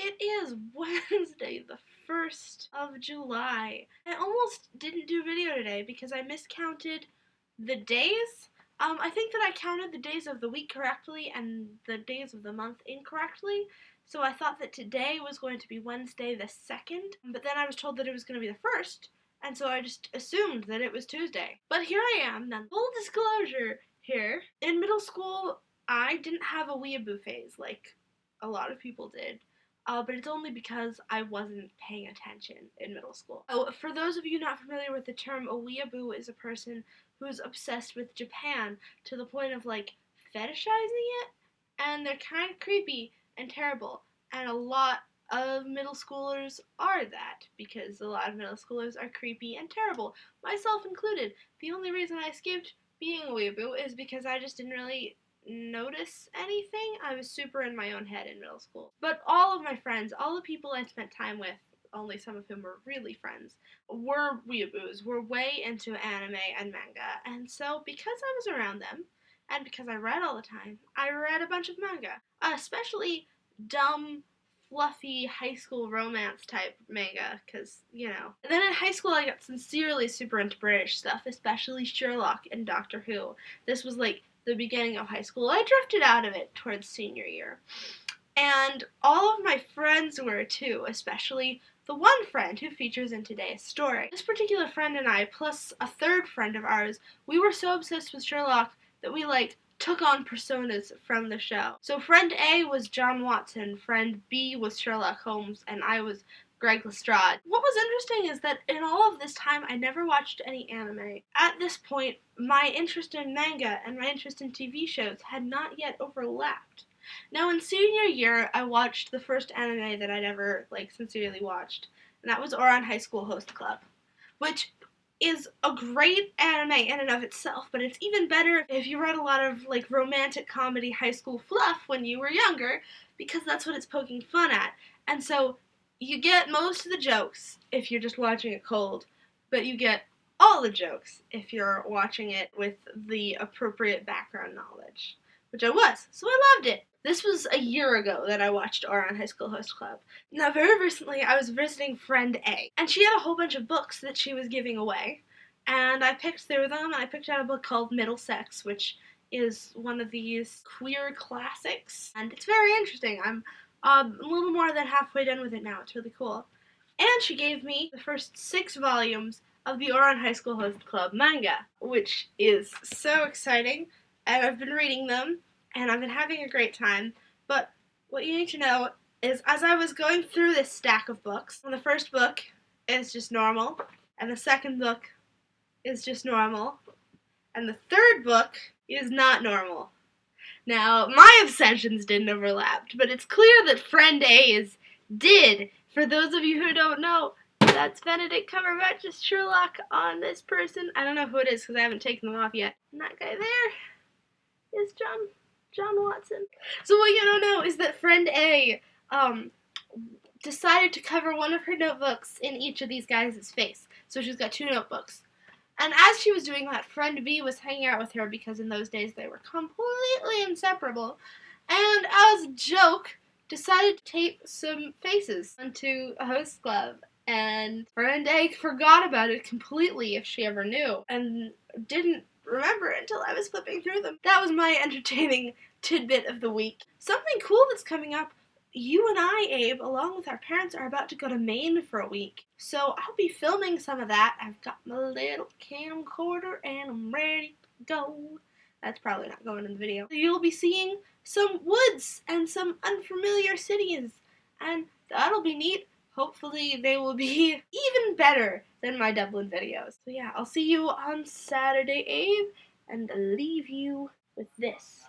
It is Wednesday, the 1st of July. I almost didn't do a video today because I miscounted the days. I think that I counted the days of the week correctly and the days of the month incorrectly. So I thought that today was going to be Wednesday the 2nd, but then I was told that it was going to be the 1st, and so I just assumed that it was Tuesday. But here I am, then. Full disclosure here. In middle school, I didn't have a weeaboo phase like a lot of people did. But it's only because I wasn't paying attention in middle school. Oh, for those of you not familiar with the term, a weeaboo is a person who's obsessed with Japan to the point of like fetishizing it, and they're kind of creepy and terrible. And a lot of middle schoolers are that because a lot of middle schoolers are creepy and terrible, myself included. The only reason I escaped being a weeaboo is because I just didn't really notice anything. I was super in my own head in middle school. But all of my friends, all the people I spent time with, only some of whom were really friends, were weeaboos, were way into anime and manga. And so because I was around them, and because I read all the time, I read a bunch of manga. Especially dumb, fluffy high school romance type manga, because, you know. And then in high school I got sincerely super into British stuff, especially Sherlock and Doctor Who. This was like the beginning of high school. I drifted out of it towards senior year. And all of my friends were too, especially the one friend who features in today's story. This particular friend and I, plus a third friend of ours, we were so obsessed with Sherlock that we took on personas from the show. So friend A was John Watson, friend B was Sherlock Holmes, and I was Greg Lestrade. What was interesting is that in all of this time, I never watched any anime. At this point, my interest in manga and my interest in TV shows had not yet overlapped. Now, in senior year, I watched the first anime that I'd ever, sincerely watched, and that was Ouran High School Host Club, which is a great anime in and of itself, but it's even better if you read a lot of, romantic comedy high school fluff when you were younger, because that's what it's poking fun at. And so, you get most of the jokes if you're just watching it cold, but you get all the jokes if you're watching it with the appropriate background knowledge, which I was, so I loved it. This was a year ago that I watched Ouran High School Host Club. Now, very recently, I was visiting friend A, and she had a whole bunch of books that she was giving away, and I picked through them, and I picked out a book called Middlesex, which is one of these queer classics, and it's very interesting. I'm a little more than halfway done with it now. It's really cool. And she gave me the first 6 volumes of the Ouran High School Host Club manga, which is so exciting, and I've been reading them, and I've been having a great time. But what you need to know is, as I was going through this stack of books, the first book is just normal, and the second book is just normal, and the third book is not normal. Now, my obsessions didn't overlap, but it's clear that friend A's did. For those of you who don't know, that's Benedict Cumberbatch's Sherlock on this person. I don't know who it is because I haven't taken them off yet. And that guy there is John Watson. So what you don't know is that friend A decided to cover one of her notebooks in each of these guys' face. So she's got 2 notebooks. And as she was doing that, friend B was hanging out with her because in those days they were completely inseparable. And as a joke, decided to tape some faces onto a host club. And friend A forgot about it completely, if she ever knew, and didn't remember it until I was flipping through them. That was my entertaining tidbit of the week. Something cool that's coming up. You and I, Abe, along with our parents, are about to go to Maine for a week. So I'll be filming some of that. I've got my little camcorder and I'm ready to go. That's probably not going in the video. So you'll be seeing some woods and some unfamiliar cities. And that'll be neat. Hopefully they will be even better than my Dublin videos. So yeah, I'll see you on Saturday, Abe, and I'll leave you with this.